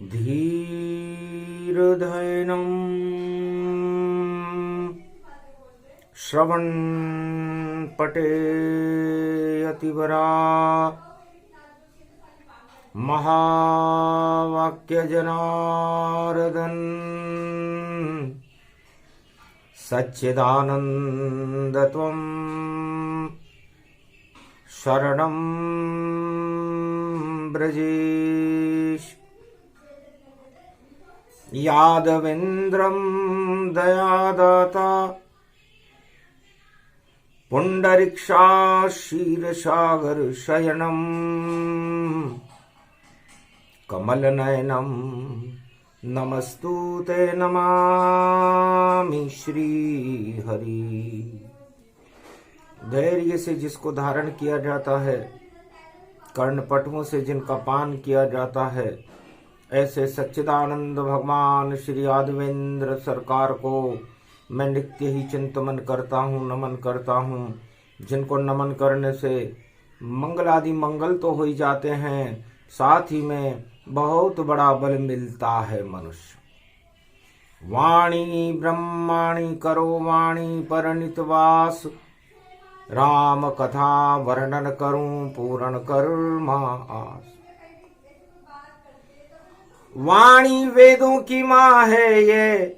धीर्धैनं श्रवणपटेऽतिवरा महावाक्यजनार्दन सच्चिदानन्दत्वं शरणं ब्रजेश। यादवेन्द्रं दयादाता पुण्डरीक्षाक्षीरसागर शयनं कमलनयनं नमस्तुते नमामि श्रीहरि। धैर्य से जिसको धारण किया जाता है, कर्णपटुओं से जिनका पान किया जाता है, ऐसे सच्चिदानंद भगवान श्री यादवेंद्र सरकार को मैं नित्य ही चिंतन करता हूँ, नमन करता हूँ। जिनको नमन करने से मंगल आदि मंगल तो हो ही जाते हैं, साथ ही में बहुत बड़ा बल मिलता है मनुष्य। वाणी ब्रह्माणी करो वाणी परनित वास, राम कथा वर्णन करूं पूर्ण कर्मा आस। वाणी वेदों की माँ है ये,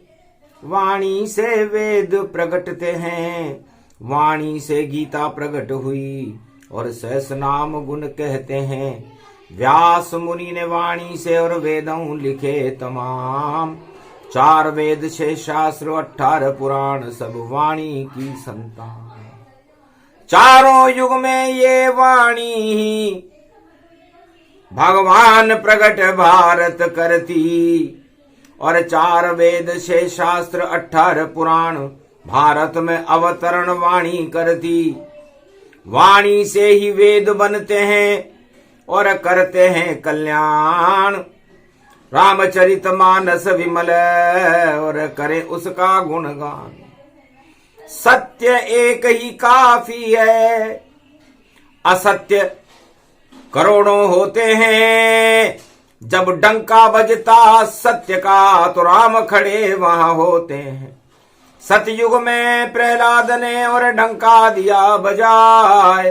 वाणी से वेद प्रगटते हैं। वाणी से गीता प्रकट हुई और सहस नाम गुण कहते हैं। व्यास मुनि ने वाणी से और वेदों लिखे तमाम। 4 वेद 6 शास्त्र 18 पुराण सब वाणी की संतान। चारों युग में ये वाणी ही भगवान प्रकट भारत करती। और 4 वेद 6 शास्त्र 18 पुराण भारत में अवतरण वाणी करती। वाणी से ही वेद बनते हैं और करते हैं कल्याण। रामचरितमानस विमल और करे उसका गुणगान। सत्य एक ही काफी है, असत्य करोड़ों होते हैं। जब डंका बजता सत्य का तो राम खड़े वहां होते हैं। सतयुग में प्रहलाद ने और डंका दिया बजाए।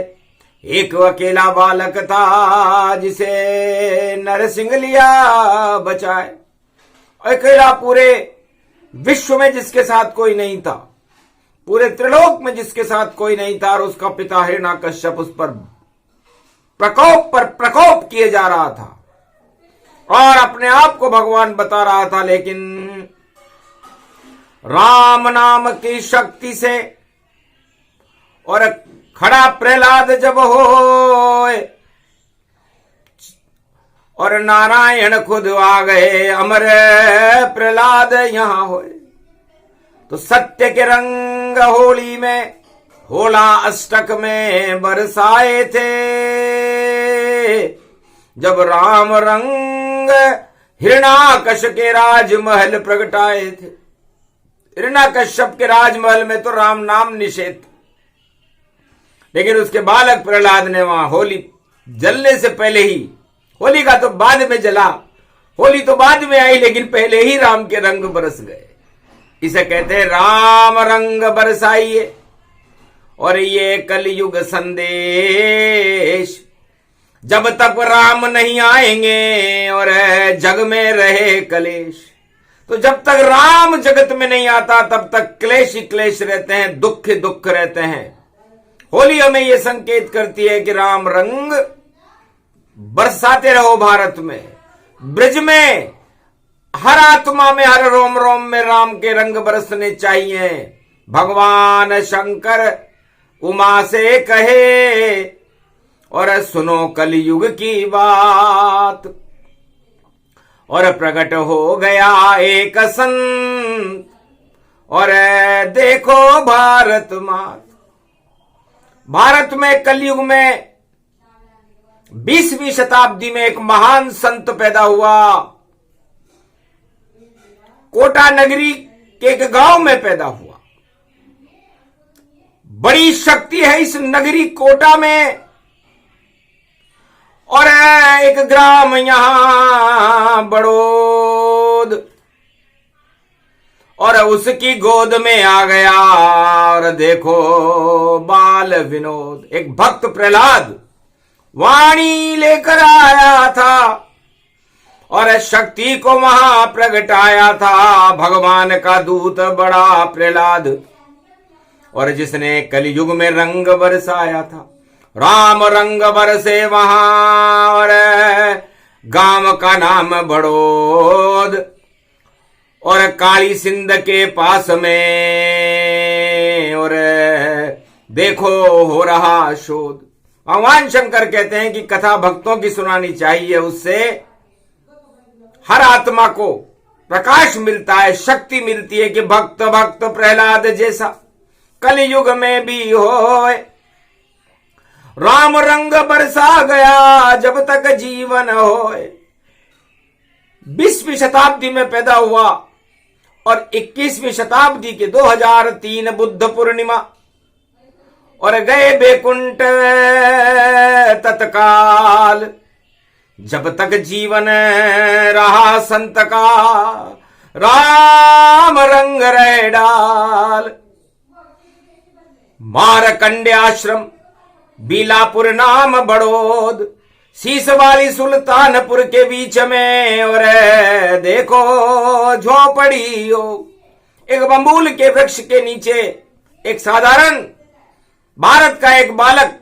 एक अकेला बालक था जिसे नरसिंह लिया बचाए। अकेला पूरे विश्व में जिसके साथ कोई नहीं था, पूरे त्रिलोक में जिसके साथ कोई नहीं था, और उसका पिता हिरण्यकश्यप उस पर प्रकोप किए जा रहा था और अपने आप को भगवान बता रहा था। लेकिन राम नाम की शक्ति से और खड़ा प्रहलाद जब होए और नारायण खुद आ गए, अमर प्रहलाद यहां होए। तो सत्य के रंग होली में होला अष्टक में बरसाए थे। जब राम रंग हिरण्याकश्यप के राजमहल प्रगटाए थे। हिरण्याकश्यप के राजमहल में तो राम नाम निषेध, लेकिन उसके बालक प्रहलाद ने वहां होली जलने से पहले ही, होली का तो बाद में जला, होली तो बाद में आई, लेकिन पहले ही राम के रंग बरस गए। इसे कहते हैं राम रंग बरसाइए। और ये कलयुग संदेश, जब तक राम नहीं आएंगे और जग में रहे कलेश। तो जब तक राम जगत में नहीं आता तब तक क्लेश ही क्लेश रहते हैं, दुख ही दुख रहते हैं। होली हमें यह संकेत करती है कि राम रंग बरसाते रहो भारत में, ब्रज में, हर आत्मा में, हर रोम रोम में राम के रंग बरसने चाहिए। भगवान शंकर उमा से कहे और सुनो कलयुग की बात। और प्रकट हो गया एक संत और देखो भारत मात। भारत में कलयुग में 20वीं शताब्दी में एक महान संत पैदा हुआ। कोटा नगरी के एक गांव में पैदा हुआ। बड़ी शक्ति है इस नगरी कोटा में। और एक ग्राम यहां बड़ोद, और उसकी गोद में आ गया और देखो बाल विनोद। एक भक्त प्रहलाद वाणी लेकर आया था और शक्ति को वहां प्रगटाया था, भगवान का दूत बड़ा प्रहलाद, और जिसने कलयुग में रंग बरसाया था। राम रंग बरसे वहां, और गांव का नाम बड़ोद, और काली सिंध के पास में, और देखो हो रहा शोध। भगवान शंकर कहते हैं कि कथा भक्तों की सुनानी चाहिए, उससे हर आत्मा को प्रकाश मिलता है, शक्ति मिलती है कि भक्त भक्त प्रहलाद जैसा कलयुग में भी होए। राम रंग बरसा गया जब तक जीवन होए। 20वीं शताब्दी में पैदा हुआ और 21वीं शताब्दी के 2003 बुद्ध पूर्णिमा, और गए बैकुंठ तत्काल। जब तक जीवन रहा संत का, राम रंग रहे डाल। मारकंडे आश्रम, बीलापुर नाम बड़ोद, शीश वाली सुल्तानपुर के बीच में, और देखो झोपड़ी हो। एक बम्बूल के वृक्ष के नीचे एक साधारण भारत का एक बालक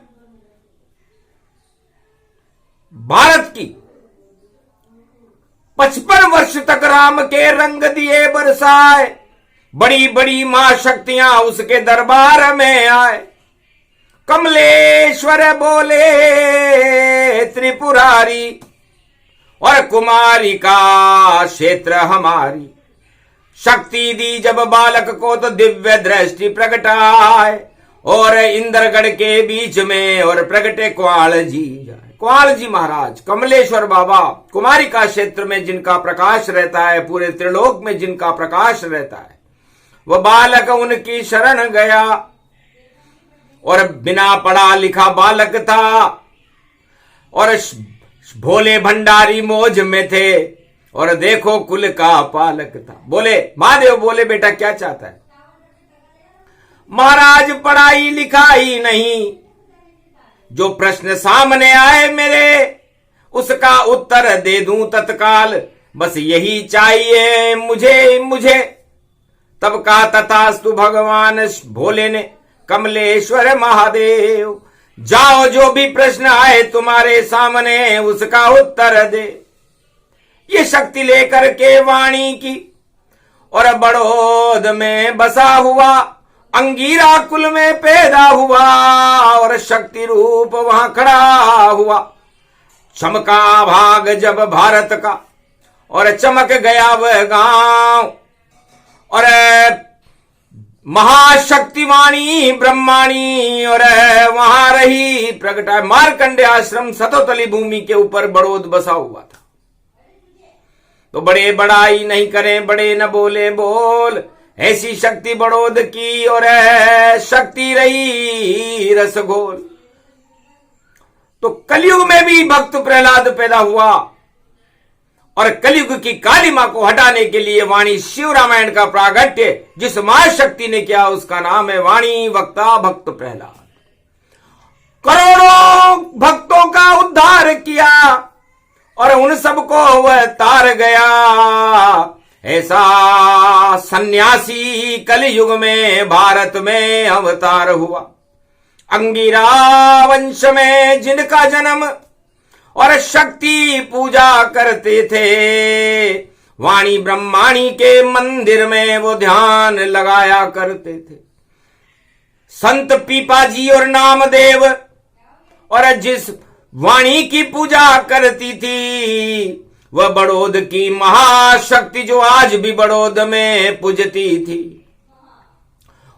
भारत की 55 वर्ष तक राम के रंग दिए बरसाए। बड़ी बड़ी महाशक्तियां उसके दरबार में आए। कमलेश्वर बोले त्रिपुरारी, और कुमारी का क्षेत्र हमारी। शक्ति दी जब बालक को तो दिव्य दृष्टि प्रगटाए, और इंद्रगढ़ के बीच में और प्रगटे कुआल जी जाए। कुआल जी महाराज, कमलेश्वर बाबा, कुमारी का क्षेत्र में जिनका प्रकाश रहता है, पूरे त्रिलोक में जिनका प्रकाश रहता है, वह बालक उनकी शरण गया। और बिना पढ़ा लिखा बालक था, और भोले भंडारी मौज में थे, और देखो कुल का पालक था। बोले महादेव, बोले बेटा क्या चाहता है? महाराज पढ़ाई लिखाई नहीं, जो प्रश्न सामने आए मेरे उसका उत्तर दे दूं तत्काल, बस यही चाहिए मुझे। तब कहा तथास्तु भगवान भोले ने, कमलेश्वर महादेव, जाओ जो भी प्रश्न आए तुम्हारे सामने उसका उत्तर दे। ये शक्ति लेकर के वाणी की, और बड़ोद में बसा हुआ, अंगीरा कुल में पैदा हुआ, और शक्ति रूप वहां खड़ा हुआ। चमका भाग जब भारत का, और चमक गया वह गांव, और महाशक्तिवाणी ब्रह्माणी, और वहां रही प्रगटा। मारकंडे आश्रम सतोतली भूमि के ऊपर बड़ोद बसा हुआ था। तो बड़े बड़ाई नहीं करें, बड़े न बोले बोल, ऐसी शक्ति बड़ोद की, और शक्ति रही रसगोल। तो कलयुग में भी भक्त प्रहलाद पैदा हुआ, और कलयुग की काली मां को हटाने के लिए वाणी शिव रामायण का प्रागट्य जिस महाशक्ति ने किया उसका नाम है वाणी वक्ता भक्त प्रहलाद। करोड़ों भक्तों का उद्धार किया, और उन सबको वह तार गया। ऐसा सन्यासी कलयुग में भारत में अवतार हुआ। अंगिरा वंश में जिनका जन्म, और शक्ति पूजा करते थे, वाणी ब्रह्माणी के मंदिर में वो ध्यान लगाया करते थे। संत पीपाजी और नामदेव, और जिस वाणी की पूजा करती थी वह बड़ोद की महाशक्ति जो आज भी बड़ोद में पूजती थी।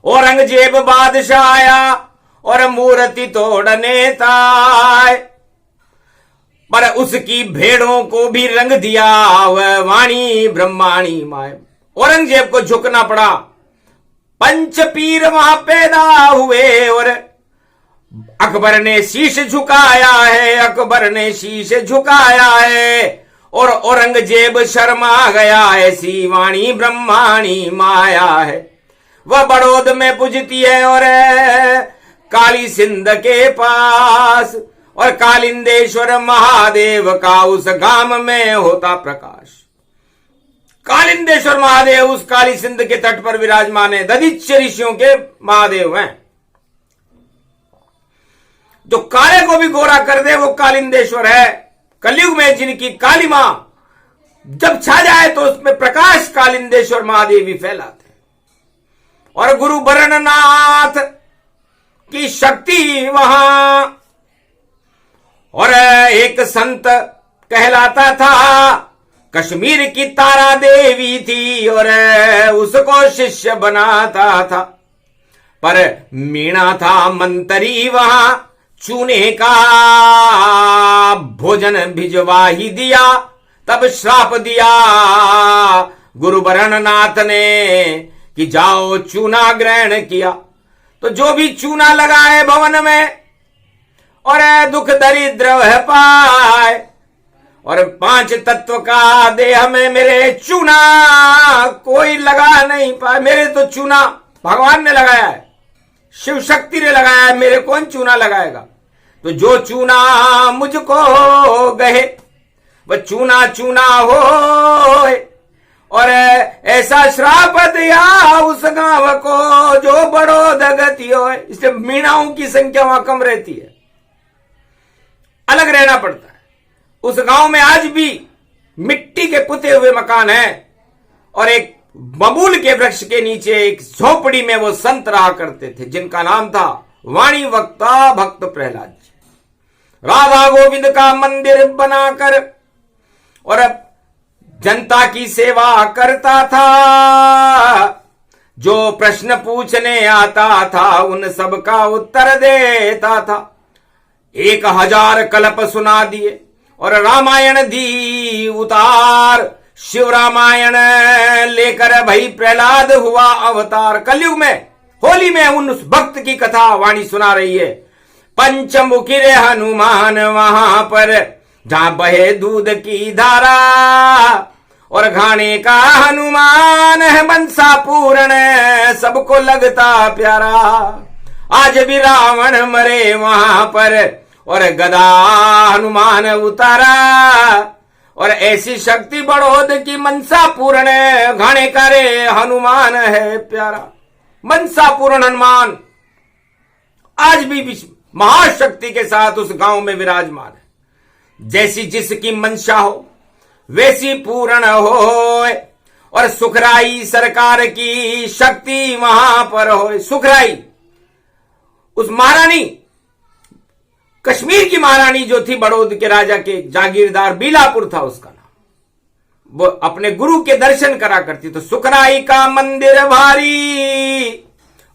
औरंगजेब बादशाह आया और मूर्ति तोड़ने था, पर उसकी भेड़ों को भी रंग दिया वह वाणी ब्रह्माणी माए। औरंगजेब को झुकना पड़ा। पंच पीर वहां पैदा हुए, और अकबर ने शीश झुकाया है, अकबर ने शीश झुकाया है, और औरंगजेब शर्मा गया, ऐसी वाणी ब्रह्माणी माया है। वह बड़ौद में पूजती है और काली सिंध के पास, और कालिंदेश्वर महादेव का उस गांव में होता प्रकाश। कालिंदेश्वर महादेव उस काली सिंध के तट पर विराजमान है, दधिच्य ऋषियों के महादेव हैं। जो काले को भी गोरा कर दे वो कालिंदेश्वर है। कलयुग में जिनकी काली मां जब छा जाए तो उसमें प्रकाश कालिंदेश्वर महादेव भी फैलाते हैं। और गुरु बरननाथ की शक्ति वहां, और एक संत कहलाता था, कश्मीर की तारा देवी थी और उसको शिष्य बनाता था। पर मीणा था मंतरी वहां, चूने का भोजन भिजवा ही दिया, तब श्राप दिया गुरु बरननाथ ने कि जाओ चूना ग्रहण किया। तो जो भी चूना लगाए भवन में और दुख दरिद्र वह पाए, और 5 तत्व का देह में मेरे चूना कोई लगा नहीं पाए। मेरे तो चूना भगवान ने लगाया है, शिव शक्ति ने लगाया है, मेरे कौन चूना लगाएगा। तो जो चूना मुझको गहे वह चूना चूना हो, और ऐसा श्राप दिया उस गांव को जो बड़ो दगति हो। इसलिए मीणाओं की संख्या वहां कम रहती है, अलग रहना पड़ता है। उस गांव में आज भी मिट्टी के पुते हुए मकान हैं, और एक बबूल के वृक्ष के नीचे एक झोपड़ी में वो संत रहा करते थे, जिनका नाम था वाणी वक्ता भक्त प्रहलाद जी। राधा गोविंद का मंदिर बनाकर और जनता की सेवा करता था। जो प्रश्न पूछने आता था उन सब का उत्तर देता था। 1000 कल्प सुना दिए और रामायण दी उतार। शिव रामायण लेकर भाई प्रहलाद हुआ अवतार। कलयुग में होली में उन भक्त की कथा वाणी सुना रही है। पंचमुखी रे हनुमान वहां पर जहां बहे दूध की धारा, और घाने का हनुमान है बंसा पूर्ण सबको लगता प्यारा। आज भी रावण मरे वहां पर और गदा हनुमान उतारा, और ऐसी शक्ति बढ़ोद की मनसा पूर्ण घाने का रे हनुमान है प्यारा। मनसा पूर्ण हनुमान आज भी महाशक्ति के साथ उस गांव में विराजमान है। जैसी जिसकी मंशा हो वैसी पूर्ण हो, और सुखराई सरकार की शक्ति वहां पर हो। सुखराई उस महारानी, कश्मीर की महारानी जो थी, बड़ौद के राजा के जागीरदार बीलापुर था उसका नाम, वो अपने गुरु के दर्शन करा करती। तो सुखराई का मंदिर भारी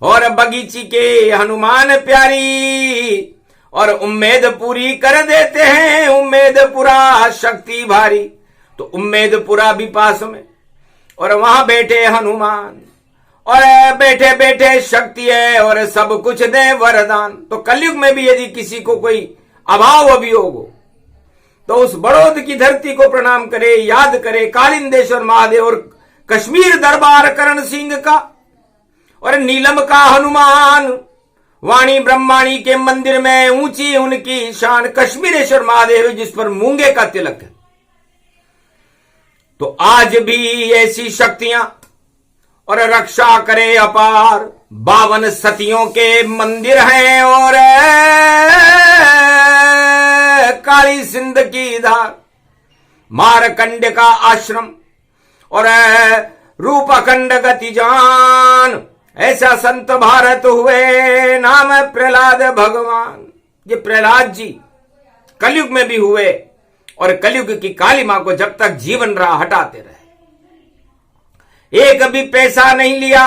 और बगीची के हनुमान प्यारी, और उम्मीद पूरी कर देते हैं उम्मीदपुरा शक्ति भारी। तो उम्मीदपुरा भी पास में, और वहां बैठे हनुमान, और बैठे बैठे शक्ति है और सब कुछ दे वरदान। तो कलयुग में भी यदि किसी को कोई अभाव अभियोग हो तो उस बड़ौद की धरती को प्रणाम करे, याद करे कालिंदेश्वर महादेव और कश्मीर दरबार करण सिंह का और नीलम का हनुमान। वाणी ब्रह्माणी के मंदिर में ऊंची उनकी शान। कश्मीरेश्वर महादेव जिस पर मूंगे का तिलक है। तो आज भी ऐसी शक्तियां और रक्षा करे अपार। 52 सतियों के मंदिर हैं और काली सिंध की धार, मारकंड का आश्रम और रूपखंड गति जान। ऐसा संत भारत हुए नाम प्रहलाद भगवान। ये प्रहलाद जी कलयुग में भी हुए और कलयुग की काली मां को जब तक जीवन रहा हटाते रहे। एक भी पैसा नहीं लिया,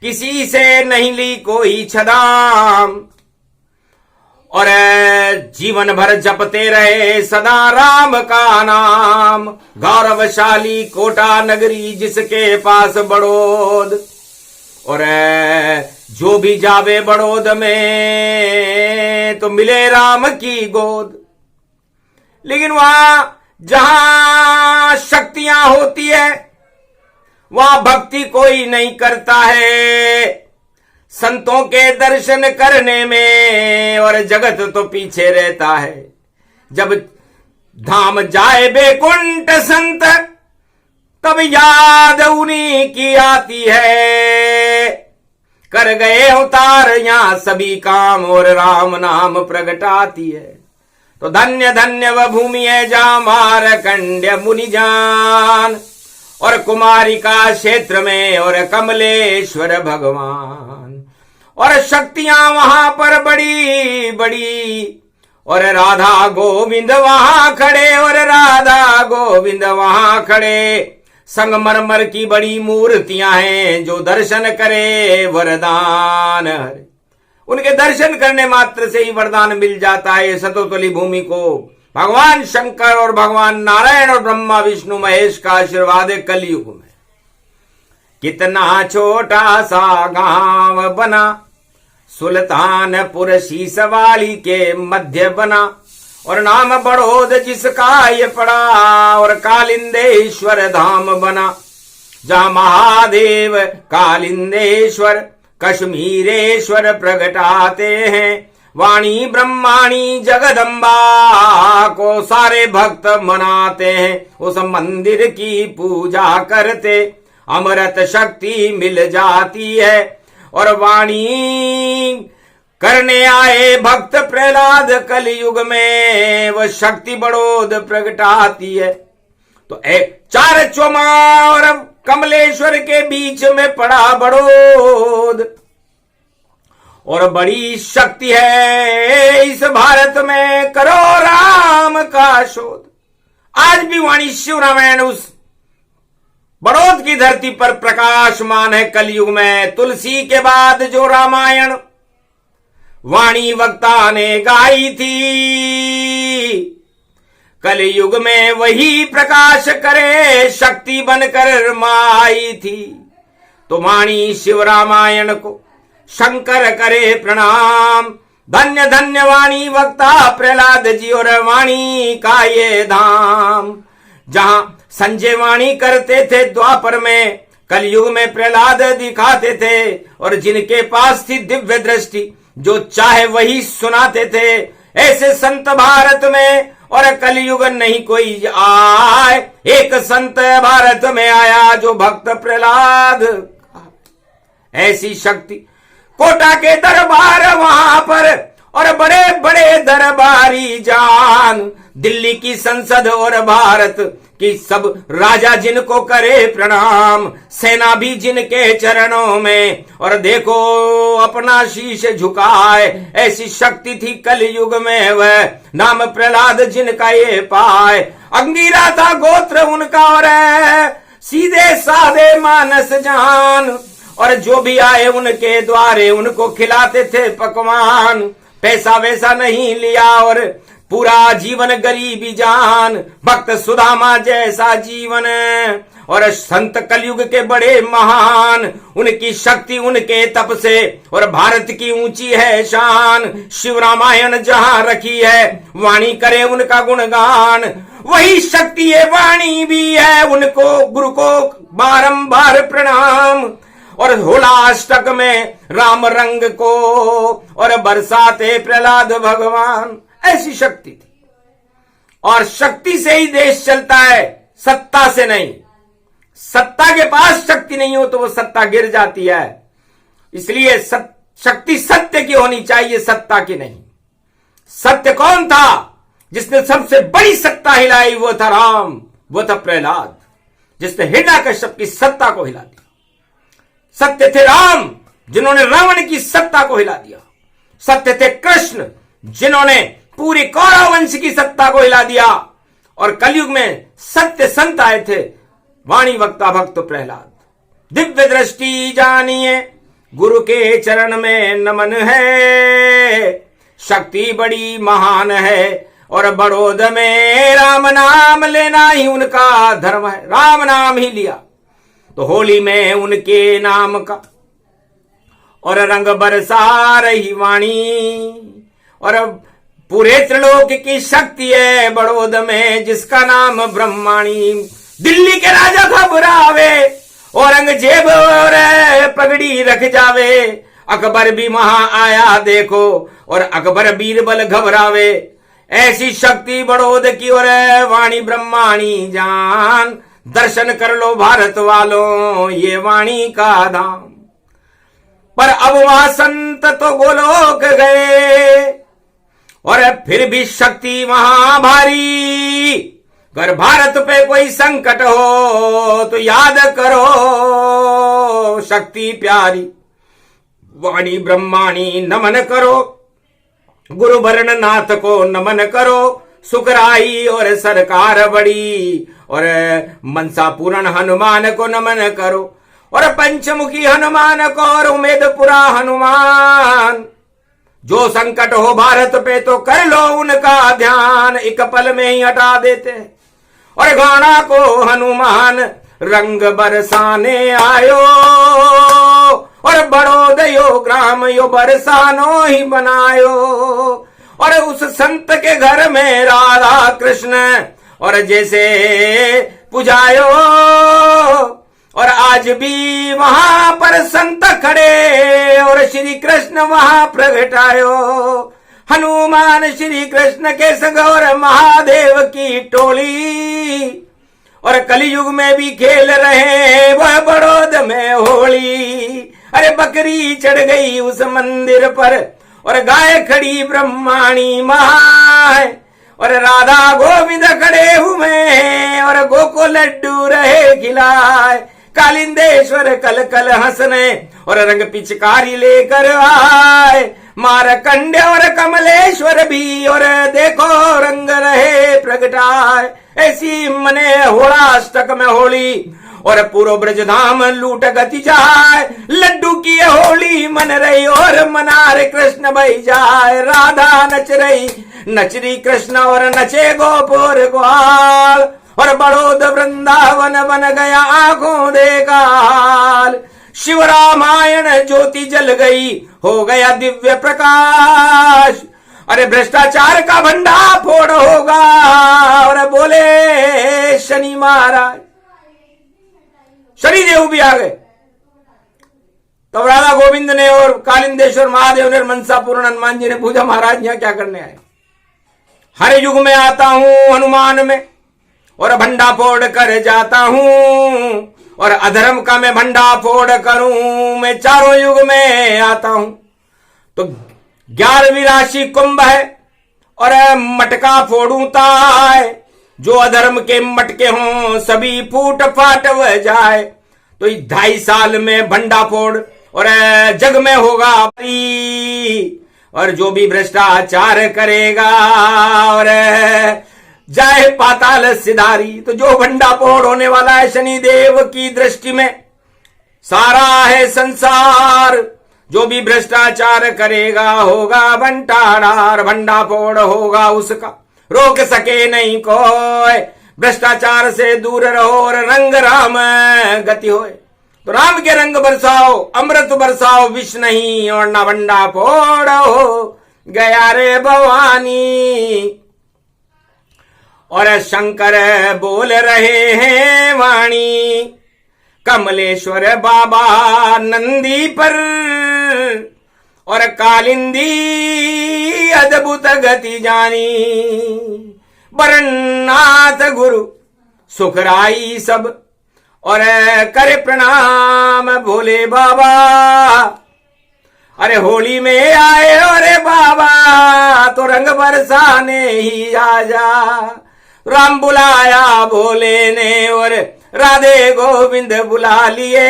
किसी से नहीं ली कोई छदाम, और जीवन भर जपते रहे सदा राम का नाम। गौरवशाली कोटा नगरी जिसके पास बड़ौद, और जो भी जावे बड़ोद में तो मिले राम की गोद। लेकिन वहां जहां शक्तियां होती है वहां भक्ति कोई नहीं करता है, संतों के दर्शन करने में, और जगत तो पीछे रहता है। जब धाम जाए बेकुंठ संत तब याद उन्हीं की आती है, कर गए अवतार यहां सभी काम और राम नाम प्रगटाती है। तो धन्य धन्य वह भूमि है जहां मारकंड्य मुनि जान, और कुमारिका क्षेत्र में और कमलेश्वर भगवान, और शक्तियां वहां पर बड़ी बड़ी, और राधा गोविंद वहां खड़े, और राधा गोविंद वहां खड़े। संगमरमर की बड़ी मूर्तियां हैं, जो दर्शन करे वरदान हरे। उनके दर्शन करने मात्र से ही वरदान मिल जाता है। सतोतली भूमि को भगवान शंकर और भगवान नारायण और ब्रह्मा विष्णु महेश का आशीर्वाद है। कलयुग में कितना छोटा सा गांव बना, सुल्तानपुर शीशवाड़ी के मध्य बना, और नाम बड़ोद जिसका ये पड़ा, और कालिंदेश्वर धाम बना। जहां महादेव कालिंदेश्वर कश्मीरेश्वर प्रगटाते हैं, वाणी ब्रह्माणी जगदम्बा को सारे भक्त मनाते हैं। उस मंदिर की पूजा करते अमृत शक्ति मिल जाती है, और वाणी करने आए भक्त प्रहलाद कलयुग में वह शक्ति बड़ोद प्रगटाती है। तो एक चार चौमार कमलेश्वर के बीच में पड़ा बड़ोद, और बड़ी शक्ति है इस भारत में, करो राम का शोध। आज भी वाणी शिव रामायण उस बड़ोद की धरती पर प्रकाशमान है। कलयुग में तुलसी के बाद जो रामायण वाणी वक्ता ने गाई थी, कलयुग में वही प्रकाश करे शक्ति बनकर माई थी। तो वाणी शिव रामायण को शंकर करे प्रणाम। धन्य धन्य वाणी वक्ता प्रहलाद जी और वाणी का ये धाम। जहां संजय वाणी करते थे द्वापर में, कलयुग में प्रहलाद दिखाते थे, और जिनके पास थी दिव्य दृष्टि जो चाहे वही सुनाते थे। ऐसे संत भारत में और कलयुग नहीं कोई आए, एक संत भारत में आया जो भक्त प्रहलाद। ऐसी शक्ति कोटा के दरबार वहां पर, और बड़े बड़े दरबारी जान, दिल्ली की संसद और भारत की सब राजा जिनको करे प्रणाम, सेना भी जिनके चरणों में, और देखो अपना शीश झुकाए। ऐसी शक्ति थी कलयुग में, वह नाम प्रहलाद जिनका ये पाए। अंगीरा था गोत्र उनका, और सीधे साधे मानस जान, और जो भी आए उनके द्वारे उनको खिलाते थे पकवान। पैसा वैसा नहीं लिया, और पूरा जीवन गरीबी जान, भक्त सुदामा जैसा जीवन। और संत कलयुग के बड़े महान, उनकी शक्ति उनके तप से, और भारत की ऊंची है शान। शिव रामायण जहां रखी है, वाणी करे उनका गुणगान। वही शक्ति है वाणी भी है, उनको गुरु को बारंबार प्रणाम। और होला अष्टक में राम रंग को, और बरसाते प्रहलाद भगवान। ऐसी शक्ति थी, और शक्ति से ही देश चलता है, सत्ता से नहीं। सत्ता के पास शक्ति नहीं हो तो वो सत्ता गिर जाती है। इसलिए शक्ति सत्य की होनी चाहिए, सत्ता की नहीं। सत्य कौन था जिसने सबसे बड़ी सत्ता हिलाई? वो था राम, वो था प्रहलाद, जिसने हिरण्यकश्यप की सत्ता को हिला दिया। सत्य थे राम, जिन्होंने रावण की सत्ता को हिला दिया। सत्य थे कृष्ण, जिन्होंने पूरी कौरव वंश की सत्ता को हिला दिया। और कलयुग में सत्य संत आए थे, वाणी वक्ता भक्त प्रहलाद। दिव्य दृष्टि जानिए, गुरु के चरण में नमन है। शक्ति बड़ी महान है, और बड़ोद में राम नाम लेना ही उनका धर्म है। राम नाम ही लिया, तो होली में उनके नाम का और रंग बरसा रही वाणी। और पूरे त्रिलोक की शक्ति है बड़ौद में जिसका नाम ब्रह्माणी। दिल्ली के राजा घबरावे औरंगजेब और पगड़ी रख जावे। अकबर भी वहां आया देखो और अकबर बीरबल घबरावे। ऐसी शक्ति बड़ौद की और वाणी ब्रह्माणी जान। दर्शन कर लो भारत वालों ये वाणी का धाम। पर अब वहां संत तो गोलोक गए और फिर भी शक्ति वहां भारी। अगर भारत पे कोई संकट हो तो याद करो शक्ति प्यारी। वाणी ब्रह्माणी नमन करो गुरु वर्ण नाथ को नमन करो। सुखराई और सरकार बड़ी और मनसा पूर्ण हनुमान को नमन करो। और पंचमुखी हनुमान को और उमेदपुरा हनुमान। जो संकट हो भारत पे तो कर लो उनका ध्यान। एक पल में ही हटा देते हैं। और गाना को हनुमान रंग बरसाने आयो। और बड़ोदयो ग्राम यो बरसानो ही बनायो। और उस संत के घर में राधा कृष्ण और जैसे पुजायो। और आज भी वहां पर संत खड़े और श्री कृष्ण वहां प्रगटायो। हनुमान श्री कृष्ण के संग और महादेव की टोली। और कलयुग में भी खेल रहे वह बड़ौद में होली। अरे बकरी चढ़ गई उस मंदिर पर और गाय खड़ी ब्रह्माणी माय। और राधा गोविंद खड़े हुए और गोको लड्डू रहे खिलाए। कालिंदेश्वर कल कल हंसने और रंग पिचकारी लेकर आए। मारकंड और कमलेश्वर भी और देखो रंग रहे प्रगटाए। ऐसी मने होड़ाष्टक में होली और पूर्व ब्रजधाम लूट गति जाए। लड्डू की होली मन रही और मना रे कृष्ण बही जाए। राधा नच रही नचरी कृष्ण और नचे गोपुर ग्वाल। और बड़ौद वृंदावन बन गया आंखों देखाल। शिव रामायण ज्योति जल गई हो गया दिव्य प्रकाश। अरे भ्रष्टाचार का भंडा फोड़ होगा और बोले शनि महाराज। शनिदेव भी आ गए। तब राधा गोविंद ने और कालिंदेश्वर महादेव ने मनसा पूर्ण हनुमान जी ने पूछा महाराज यहां क्या करने आए। हर युग में आता हूं हनुमान में और भंडा फोड़ कर जाता हूं। और अधर्म का मैं भंडा फोड़ करूं मैं चारों युग में आता हूं। तो 11वीं राशि कुंभ है और मटका फोड़ूं ताय। जो अधर्म के मटके हों सभी फूट फाट व जाए। तो 2.5 साल में भंडा फोड़ और जग में होगा और जो भी भ्रष्टाचार करेगा और जाए पाताल सिधारी। तो जो भंडा फोड़ होने वाला है शनिदेव की दृष्टि में सारा है संसार। जो भी भ्रष्टाचार करेगा होगा बंटाधार। भंडा फोड़ होगा उसका रोक सके नहीं कोई। भ्रष्टाचार से दूर रहो और रंग राम गति होए। तो राम के रंग बरसाओ अमृत बरसाओ विष नहीं और ना भंडा फोड़ हो गया रे भवानी। और शंकर बोल रहे हैं वाणी कमलेश्वर बाबा नंदी पर। और कालिंदी अद्भुत गति जानी। बरनाथ गुरु सुखराई सब और करे प्रणाम भोले बाबा। अरे होली में आए अरे बाबा तो रंग बरसाने ही आजा। राम बुलाया भोले ने और राधे गोविंद बुला लिए।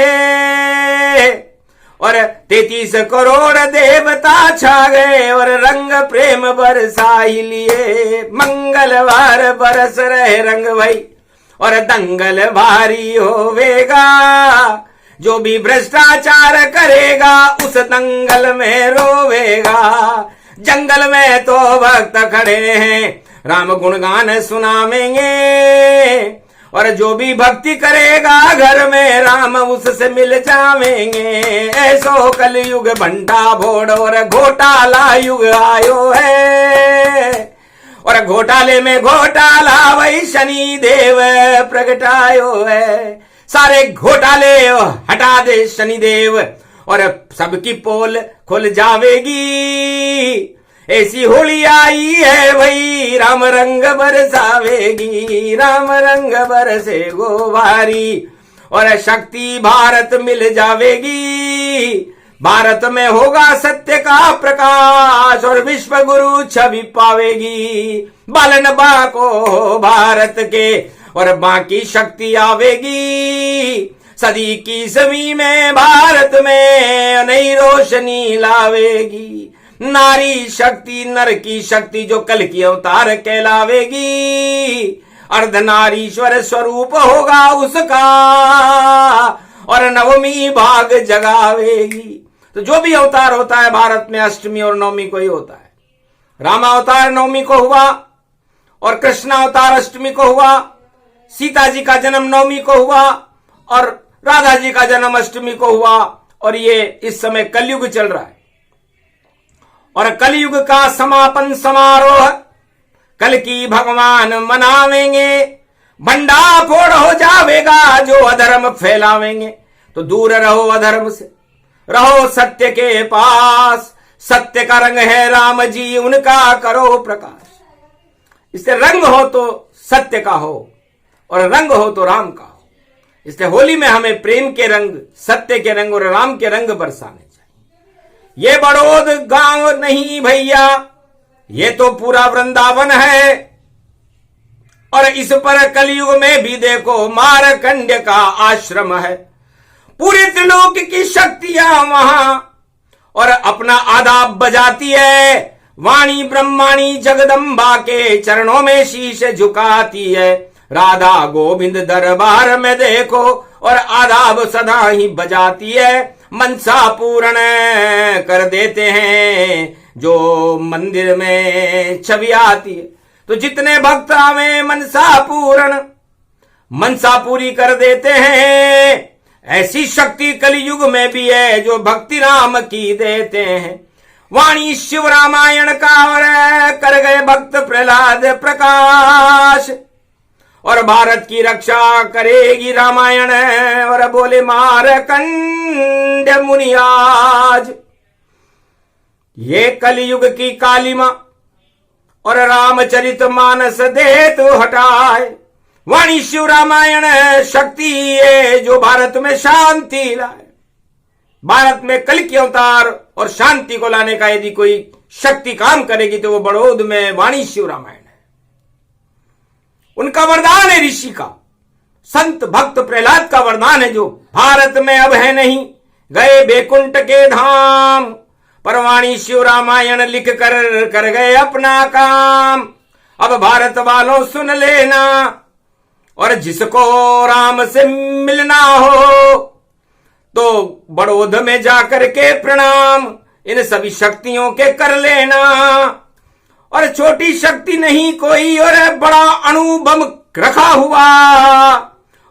और 33 करोड़ देवता छा गए और रंग प्रेम बरसा ही लिए। मंगलवार बरस रहे रंग भाई और दंगल भारी होवेगा। जो भी भ्रष्टाचार करेगा उस दंगल में रोवेगा। जंगल में तो भक्त खड़े हैं राम गुणगान सुनावेंगे। और जो भी भक्ति करेगा घर में राम उससे मिल जावेंगे। ऐसो कलयुग भंटा भोड़ और घोटाला युग आयो है। और घोटाले में घोटाला वही शनि देव प्रगटायो है। सारे घोटाले हटा दे शनि देव और सबकी पोल खुल जावेगी। ऐसी होली आई है भाई राम रंग बरसावेगी। राम रंग बरसे गोवारी और शक्ति भारत मिल जावेगी। भारत में होगा सत्य का प्रकाश और विश्व गुरु छवि पावेगी। बालन बा को भारत के और बाकी शक्ति आवेगी। सदी की सभी में भारत में नई रोशनी लावेगी। नारी शक्ति नर की शक्ति जो कल की अवतार कहलावेगी। अर्धनारीश्वर स्वरूप होगा उसका और नवमी भाग जगावेगी। तो जो भी अवतार होता है भारत में अष्टमी और नवमी को ही होता है। रामावतार नवमी को हुआ और कृष्णावतार अष्टमी को हुआ। सीता जी का जन्म नवमी को हुआ और राधा जी का जन्म अष्टमी को हुआ। और ये इस समय कलयुग चल रहा है और कलयुग का समापन समारोह कल की भगवान मनावेंगे। भंडा फोड़ हो जावेगा जो अधर्म फैलावेंगे। तो दूर रहो अधर्म से, रहो सत्य के पास। सत्य का रंग है राम जी, उनका करो प्रकाश। इससे रंग हो तो सत्य का हो और रंग हो तो राम का हो। इसलिए होली में हमें प्रेम के रंग, सत्य के रंग और राम के रंग बरसाने चाहिए। ये बड़ौद गांव नहीं भैया, ये तो पूरा वृंदावन है। और इस पर कलयुग में भी देखो मारकंड्य का आश्रम है। पूरे त्रिलोक की शक्तियां वहां और अपना आदाब बजाती है। वाणी ब्रह्माणी जगदम्बा के चरणों में शीश झुकाती है। राधा गोविंद दरबार में देखो और आदाब सदा ही बजाती है। मनसा पूर्ण कर देते हैं जो मंदिर में छवि आती है। तो जितने भक्त आवे मनसा पूरी कर देते हैं। ऐसी शक्ति कलयुग में भी है जो भक्ति राम की देते हैं। वाणी शिव रामायण का और कर गए भक्त प्रहलाद प्रकाश। और भारत की रक्षा करेगी रामायण और बोले मारकंड मुनि आज। ये कलयुग की कालिमा और रामचरित मानस दे तो हटाए। वाणी शिव रामायण शक्ति है जो भारत में शांति लाए। भारत में कल की अवतार और शांति को लाने का यदि कोई शक्ति काम करेगी तो वो बड़ौद में वाणी शिव रामायण है। उनका वरदान है ऋषि का, संत भक्त प्रहलाद का वरदान है जो भारत में अब है नहीं, गए बैकुंठ के धाम। पर वाणी शिव रामायण लिख कर गए अपना काम। अब भारत वालों सुन लेना और जिसको राम से मिलना हो तो बड़ौद में जाकर के प्रणाम इन सभी शक्तियों के कर लेना। और छोटी शक्ति नहीं कोई और बड़ा अणुबम रखा हुआ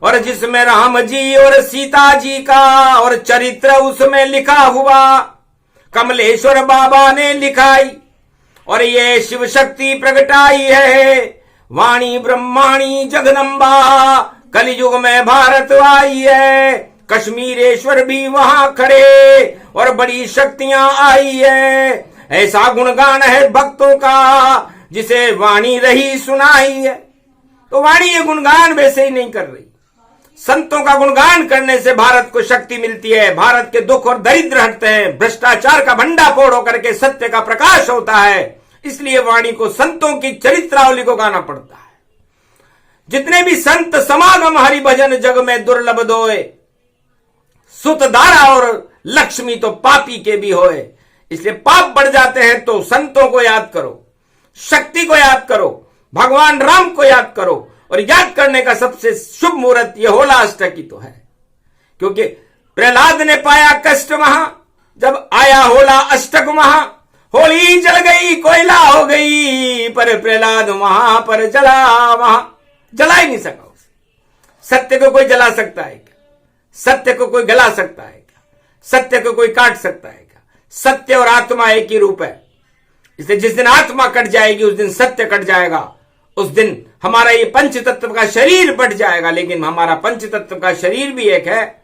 और जिसमें राम जी और सीता जी का और चरित्र उसमें लिखा हुआ। कमलेश्वर बाबा ने लिखाई और ये शिव शक्ति प्रगटाई है। वाणी ब्रह्माणी जगदम्बा कलयुग में भारत आई है। कश्मीरेश्वर भी वहां खड़े और बड़ी शक्तियां आई है। ऐसा गुणगान है भक्तों का जिसे वाणी रही सुनाई है। तो वाणी ये गुणगान वैसे ही नहीं कर रही। संतों का गुणगान करने से भारत को शक्ति मिलती है। भारत के दुख और दरिद्र हटते हैं। भ्रष्टाचार का भंडाफोड़ होकर के सत्य का प्रकाश होता है। इसलिए वाणी को संतों की चरित्रावली को गाना पड़ता है। जितने भी संत समागम हरि भजन जग में दुर्लभ दोए। सुत दारा और लक्ष्मी तो पापी के भी होए। इसलिए पाप बढ़ जाते हैं तो संतों को याद करो, शक्ति को याद करो, भगवान राम को याद करो। और याद करने का सबसे शुभ मुहूर्त यह होला अष्टकी तो है, क्योंकि प्रहलाद ने पाया कष्ट वहां जब आया होला अष्टक वहां। होली जल गई कोयला हो गई पर प्रहलाद वहां पर जला, वहां जला ही नहीं सका उसे। सत्य को कोई जला सकता है क्या? सत्य को कोई गला सकता है क्या? सत्य को कोई काट सकता है क्या? सत्य और आत्मा एक ही रूप है। इसलिए जिस दिन आत्मा कट जाएगी उस दिन सत्य कट जाएगा, उस दिन हमारा ये पंच तत्व का शरीर बट जाएगा। लेकिन हमारा पंच तत्व का शरीर भी एक है,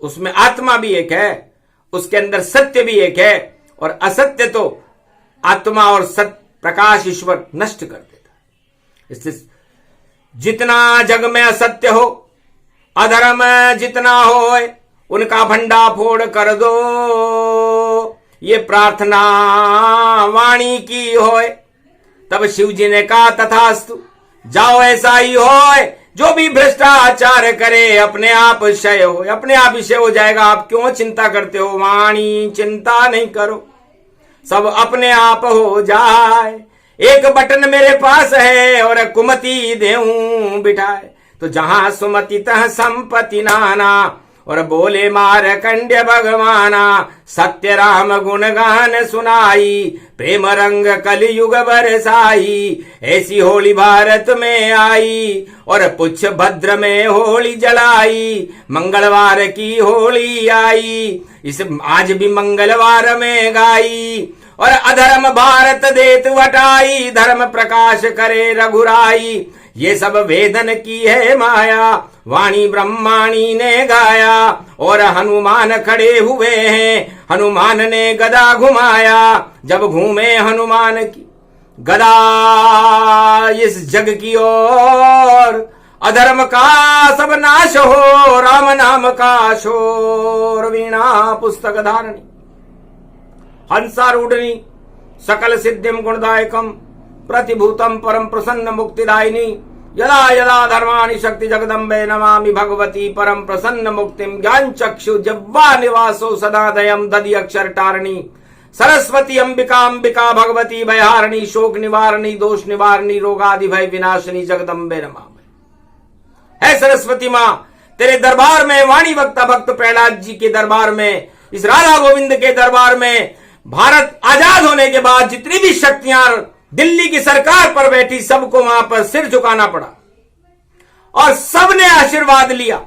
उसमें आत्मा भी एक है, उसके अंदर सत्य भी एक है, और असत्य तो आत्मा और सत्य प्रकाश ईश्वर नष्ट कर देता है। इसलिए जितना जग में असत्य हो, अधर्म जितना हो, उनका भंडा फोड़ कर दो, ये प्रार्थना वाणी की होए। तब शिव जी ने कहा तथास्तु, जाओ ऐसा ही होए। जो भी भ्रष्टाचार करे अपने आप क्षय हो, अपने आप क्षय हो जाएगा। आप क्यों चिंता करते हो? वाणी चिंता नहीं करो, सब अपने आप हो जाए। एक बटन मेरे पास है और कुमति देऊं बिठाए। तो जहां सुमति तह संपत्ति नाना, और बोले मारकंड्य भगवाना, सत्य राम गुण गान सुनाई, प्रेम रंग कलयुग बरसाई। ऐसी होली भारत में आई, और पुच्छ भद्र में होली जलाई। मंगलवार की होली आई, इस आज भी मंगलवार में गाई। और अधर्म भारत देत वटाई, धर्म प्रकाश करे रघुराई। ये सब वेदन की है माया, वाणी ब्रह्माणी ने गाया। और हनुमान खड़े हुए हैं, हनुमान ने गदा घुमाया। जब घूमे हनुमान की गदा इस जग की ओर, अधर्म का सब नाश हो, राम नाम का शोर। वीणा पुस्तक धारणी, हंसारूढ़नी, सकल सिद्धिम गुणदायकम, प्रतिभूतम परम प्रसन्न मुक्तिदायिनी। यदा यदा धर्माणि शक्ति जगदम्बे, नमामि भगवती परम प्रसन्न मुक्तिम। ज्ञान चक्षु जिह्वा निवासो सदा दयम, दधि अक्षर टारणी। सरस्वती अंबिका अंबिका भगवती भयहारिणी, शोक निवारणी, दोष निवारणी, रोगादि भय विनाशिनी, जगदम्बे नमामि। है सरस्वती मां तेरे दरबार में, वाणी वक्ता भक्त प्रहलाद जी के दरबार में, इस राधा गोविंद के दरबार में, भारत आजाद होने के बाद जितनी भी शक्तियां दिल्ली की सरकार पर बैठी, सबको वहां पर सिर झुकाना पड़ा, और सबने आशीर्वाद लिया।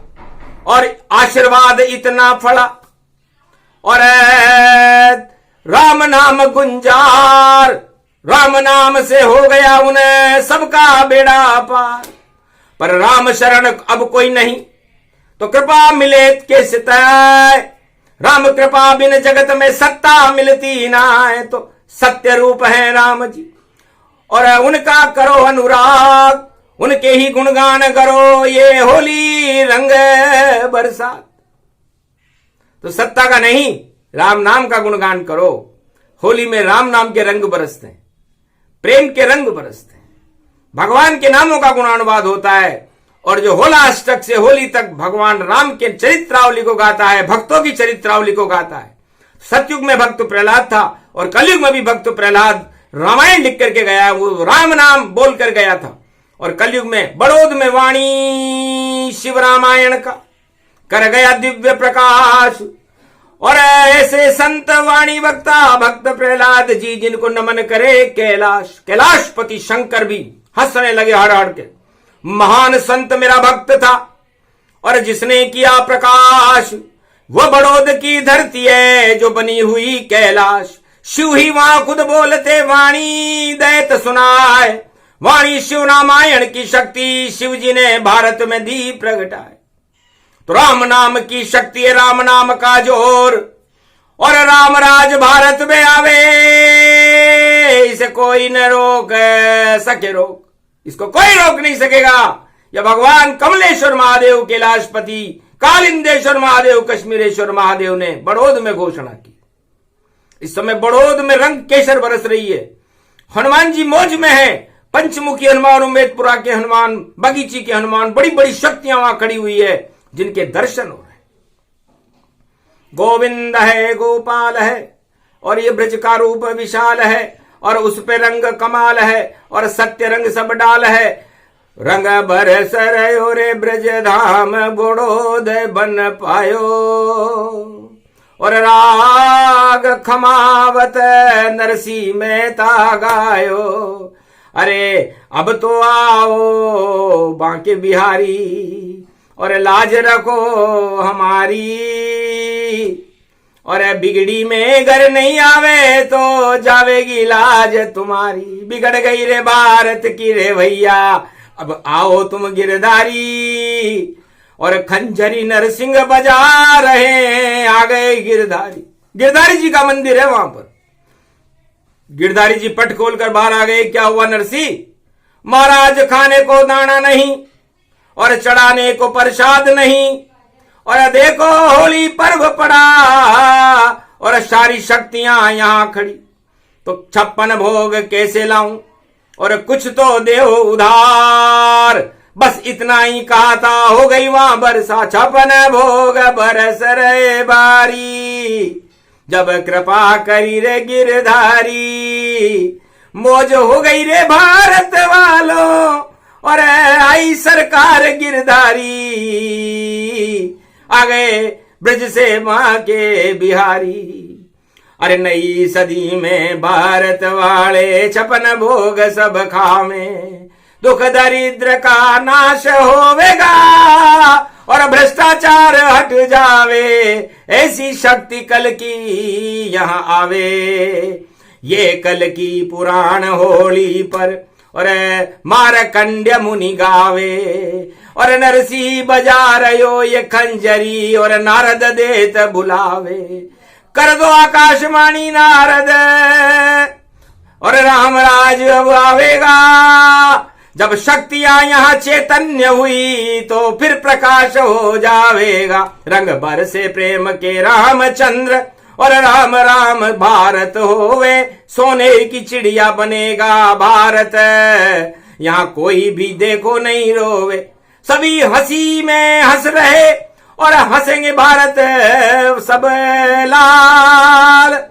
और आशीर्वाद इतना फला, और राम नाम गुंजार, राम नाम से हो गया उन्हें सबका बेड़ा पार। पर राम शरण अब कोई नहीं, तो कृपा मिले कैसे तय। राम कृपा बिन जगत में सत्ता मिलती ना है। तो सत्य रूप है राम जी, और उनका करो अनुराग, उनके ही गुणगान करो, ये होली रंग बरसात। तो सत्ता का नहीं, राम नाम का गुणगान करो। होली में राम नाम के रंग बरसते हैं, प्रेम के रंग बरसते हैं, भगवान के नामों का गुणानुवाद होता है। और जो होला अष्टक से होली तक भगवान राम के चरित्रावली को गाता है, भक्तों की चरित्रावली को गाता है। सतयुग में भक्त प्रहलाद था, और कलयुग में भी भक्त प्रहलाद रामायण लिख करके गया, वो राम नाम बोल कर गया था। और कलयुग में बड़ोद में वाणी शिव रामायण का कर गया दिव्य प्रकाश। और ऐसे संत वाणी वक्ता भक्त प्रहलाद जी, जिनको नमन करे कैलाश। कैलाशपति शंकर भी हंसने लगे हड़ हड़ के। महान संत मेरा भक्त था, और जिसने किया प्रकाश, वो बड़ोद की धरती है जो बनी हुई कैलाश। शिव ही वहां खुद बोलते, वाणी दैत सुनाए। वाणी शिव रामायण की शक्ति शिव जी ने भारत में दी प्रगटाए। तो राम नाम की शक्ति है, राम नाम का जोर, और राम राज भारत में आवे, इसे कोई न रोक सके। रोक इसको कोई रोक नहीं सकेगा। यह भगवान कमलेश्वर महादेव, कैलाशपति कालिंदेश्वर महादेव, कश्मीरेश्वर महादेव ने बड़ोद में घोषणा की। इस समय बड़ोद में रंग केसर बरस रही है। हनुमान जी मौज में है। पंचमुखी हनुमान, उम्मेदपुरा के हनुमान, बगीची के हनुमान, बड़ी बड़ी शक्तियां वहां खड़ी हुई है, जिनके दर्शन हो रहे हैं। गोविंद है, गोपाल है, और ये ब्रज का रूप विशाल है, और उस पे रंग कमाल है, और सत्य रंग सब डाल है। रंग बरस रहो रे ब्रज धाम, बड़ोद बन पायो, और राग खमावत नरसी मेहता गायो। अरे अब तो आओ बांके बिहारी, और लाज रखो हमारी, और बिगड़ी में घर नहीं आवे तो जावेगी लाज तुम्हारी। बिगड़ गई रे भारत की रे भैया, अब आओ तुम गिरधारी, और खंजरी नरसिंह बजा रहे आ गए गिरधारी। गिरधारी जी का मंदिर है वहां पर। गिरधारी जी पट खोलकर बाहर आ गए। क्या हुआ नरसिंह महाराज? खाने को दाना नहीं और चढ़ाने को प्रसाद नहीं, और देखो होली पर्व पड़ा और सारी शक्तियां यहां खड़ी, तो 56 भोग कैसे लाऊं और कुछ तो दे उधार। बस इतना ही कहा था, हो गई वहां बरसा 56 भोग बरस रहे बारी। जब कृपा करी रे गिरधारी, मौज हो गई रे भारत वालों, और आई सरकार गिरधारी। आ गए ब्रज से मां के बिहारी। अरे नई सदी में भारत वाले 56 भोग सब खावे, दुख दरिद्र का नाश होवेगा और भ्रष्टाचार हट जावे। ऐसी शक्ति कल की यहां आवे। ये कल की पुराण होली पर और मारकंड्य मुनि गावे, और नरसी बजा रयो ये खंजरी, और नारद देत बुलावे। कर दो आकाशवाणी नारद, और रामराज अब आवेगा। जब शक्तियां यहां चैतन्य हुई तो फिर प्रकाश हो जावेगा। रंग बरसे प्रेम के रामचंद्र, और राम राम भारत होवे, सोने की चिड़िया बनेगा भारत। यहाँ कोई भी देखो नहीं रोवे, सभी हंसी में हंस रहे, और हंसेंगे भारत सब लाल।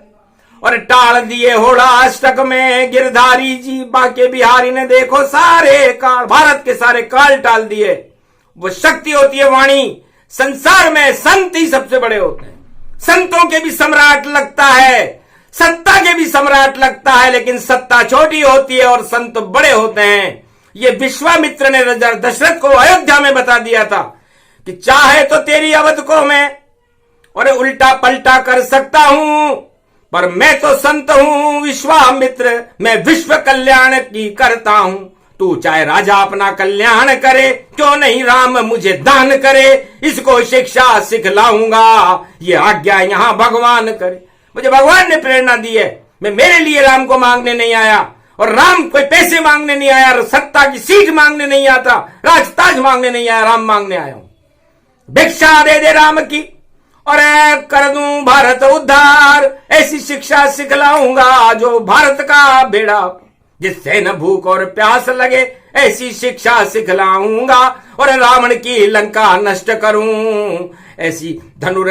और टाल दिए होड़ा अष्टक में गिरधारी जी, बाके बिहारी ने देखो सारे काल, भारत के सारे काल टाल दिए। वो शक्ति होती है वाणी। संसार में संत ही सबसे बड़े होते हैं। संतों के भी सम्राट लगता है, सत्ता के भी सम्राट लगता है, लेकिन सत्ता छोटी होती है और संत बड़े होते हैं। ये विश्वामित्र ने दशरथ को अयोध्या में बता दिया था कि चाहे तो तेरी अवध को मैं और उल्टा पलटा कर सकता हूं, पर मैं तो संत हूं विश्वामित्र, मैं विश्व कल्याण की करता हूं। तू चाहे राजा अपना कल्याण करे, क्यों नहीं राम मुझे दान करे। इसको शिक्षा सिखलाऊंगा, ये आज्ञा यहां भगवान करे। मुझे भगवान ने प्रेरणा दी है। मैं मेरे लिए राम को मांगने नहीं आया, और राम कोई पैसे मांगने नहीं आया, सत्ता की सीट मांगने नहीं आता, राजताज मांगने नहीं आया, राम मांगने आया हूं। भिक्षा दे दे राम की, और कर दूं भारत उद्धार। ऐसी शिक्षा सिखलाऊंगा जो भारत का बेड़ा, जिससे न भूख और प्यास लगे। ऐसी शिक्षा सिखलाऊंगा, और रावण की लंका नष्ट करूं। ऐसी धनुर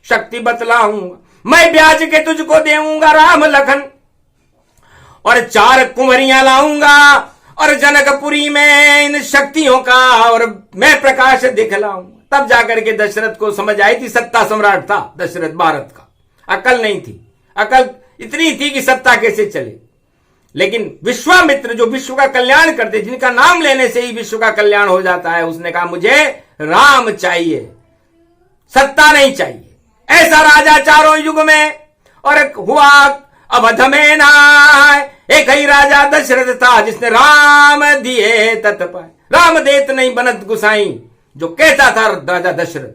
शक्ति बतलाऊंगा। मैं ब्याज के तुझको देऊंगा राम लखन, और 4 कुंवरियां लाऊंगा, और जनकपुरी में इन शक्तियों का और मैं प्रकाश दिखलाऊंगा। तब जाकर के दशरथ को समझ आई थी, सत्ता सम्राट था दशरथ भारत का, अकल नहीं थी। अकल इतनी थी कि सत्ता कैसे चले। लेकिन विश्वामित्र जो विश्व का कल्याण करते, जिनका नाम लेने से ही विश्व का कल्याण हो जाता है, उसने कहा मुझे राम चाहिए, सत्ता नहीं चाहिए। ऐसा राजा चारों युग में और हुआ अवध में ना। एक ही राजा दशरथ था जिसने राम दिए तत्पाय। राम देत नहीं बनत गुसाई, जो कहता था राजा दशरथ,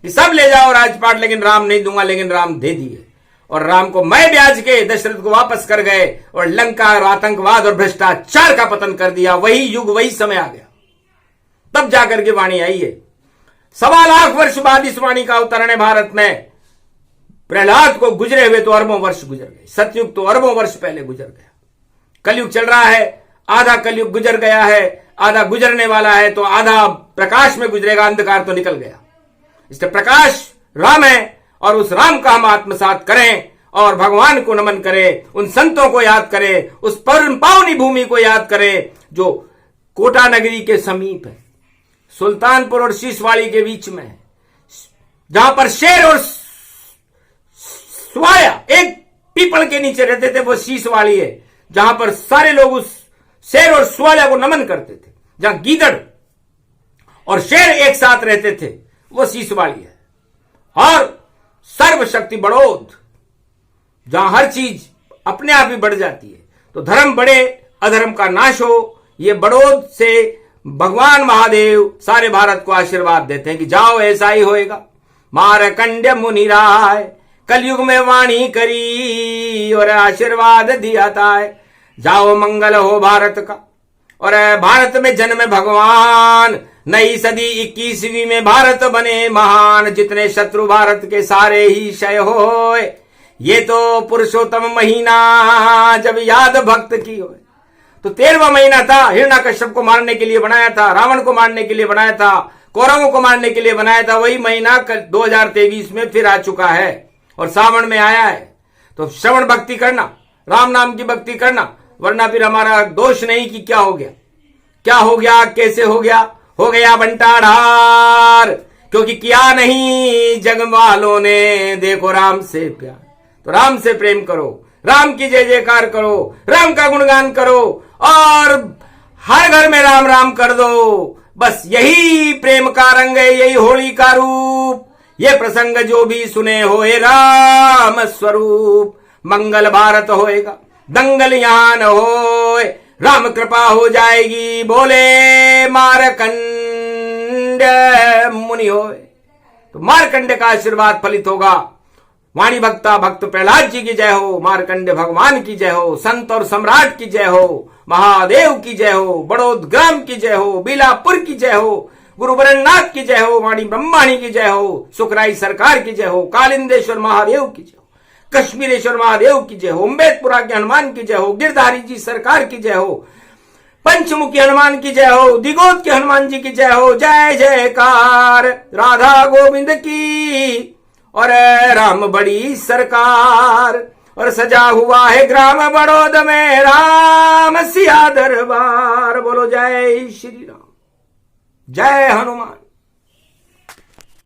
सब ले जाओ राजपाट, लेकिन राम नहीं दूंगा, लेकिन राम दे दिए। और राम को मैं ब्याज के दशरथ को वापस कर गए, और लंका और आतंकवाद और भ्रष्टाचार का पतन कर दिया। वही युग वही समय आ गया। तब जाकर के वाणी आई है। 1.25 लाख वर्ष बाद इस वाणी का अवतरण है भारत में। प्रहलाद को गुजरे हुए तो अरबों वर्ष गुजर गए, सतयुग तो अरबों वर्ष पहले गुजर गया। कलयुग चल रहा है, आधा कलयुग गुजर गया है, आधा गुजरने वाला है, तो आधा प्रकाश में गुजरेगा, अंधकार तो निकल गया। इसलिए प्रकाश राम है, और उस राम का हम आत्मसात करें और भगवान को नमन करें, उन संतों को याद करें, उस परम पावनी भूमि को याद करें जो कोटा नगरी के समीप है, सुल्तानपुर और शीशवाड़ी के बीच में है, जहां पर शेर और सुवाया एक पीपल के नीचे रहते थे। वो शीशवाड़ी है जहां पर सारे लोग उस शेर और सुवाया को नमन करते थे, जहां गीदड़ और शेर एक साथ रहते थे, वो सीसवाड़ी है। और सर्वशक्ति बड़ौद, जहां हर चीज अपने आप ही बढ़ जाती है, तो धर्म बढ़े अधर्म का नाश हो, ये बड़ौद से भगवान महादेव सारे भारत को आशीर्वाद देते हैं कि जाओ ऐसा ही होएगा। मारकंड्य मुनि राय कलयुग में वाणी करी और आशीर्वाद दिया था, जाओ मंगल हो भारत का। और भारत में जन्म भगवान, नई सदी 21वीं में भारत बने महान, जितने शत्रु भारत के सारे ही क्षय होए, ये तो पुरुषोत्तम महीना जब याद भक्त की होए। तो 13वां महीना था, हिरण्यकश्यप को मारने के लिए बनाया था, रावण को मारने के लिए बनाया था, कौरवों को मारने के लिए बनाया था। वही महीना 2023 में फिर आ चुका है और सावन में आया है। तो श्रवण भक्ति करना, राम नाम की भक्ति करना, वरना फिर हमारा दोष नहीं कि क्या हो गया, क्या हो गया, कैसे हो गया बंटाढार, क्योंकि किया नहीं जग वालों ने देखो राम से प्यार। तो राम से प्रेम करो, राम की जय जयकार करो, राम का गुणगान करो और हर घर में राम राम कर दो। बस यही प्रेम का रंग है, यही होली का रूप। ये प्रसंग जो भी सुने होए राम स्वरूप, मंगल भारत होएगा, दंगल यहां न होए, राम कृपा हो जाएगी, बोले मारकंड मुनि होए। तो मारकंड का आशीर्वाद फलित होगा। वाणी भक्ता भक्त प्रहलाद जी की जय हो, मार्कंडे भगवान की जय हो, संत और सम्राट की जय हो, महादेव की जय हो, बड़ौद ग्राम की जय हो, बीलापुर की जय हो, गुरु बरन्नाथ की जय हो, वाणी ब्रह्माणी की जय हो, सुखराई सरकार की जय हो, कालिंदेश्वर महादेव की जय हो, कश्मीरेश्वर महादेव की जय हो, अम्बेदपुरा के हनुमान की जय हो, गिरधारी जी सरकार की जय हो, पंचमुखी हनुमान की जय हो, दिगोद के हनुमान जी की जय हो। जय जयकार राधा गोविंद की और राम बड़ी सरकार। और सजा हुआ है ग्राम बड़ौद में राम सिया दरबार। बोलो जय श्री राम, जय हनुमान।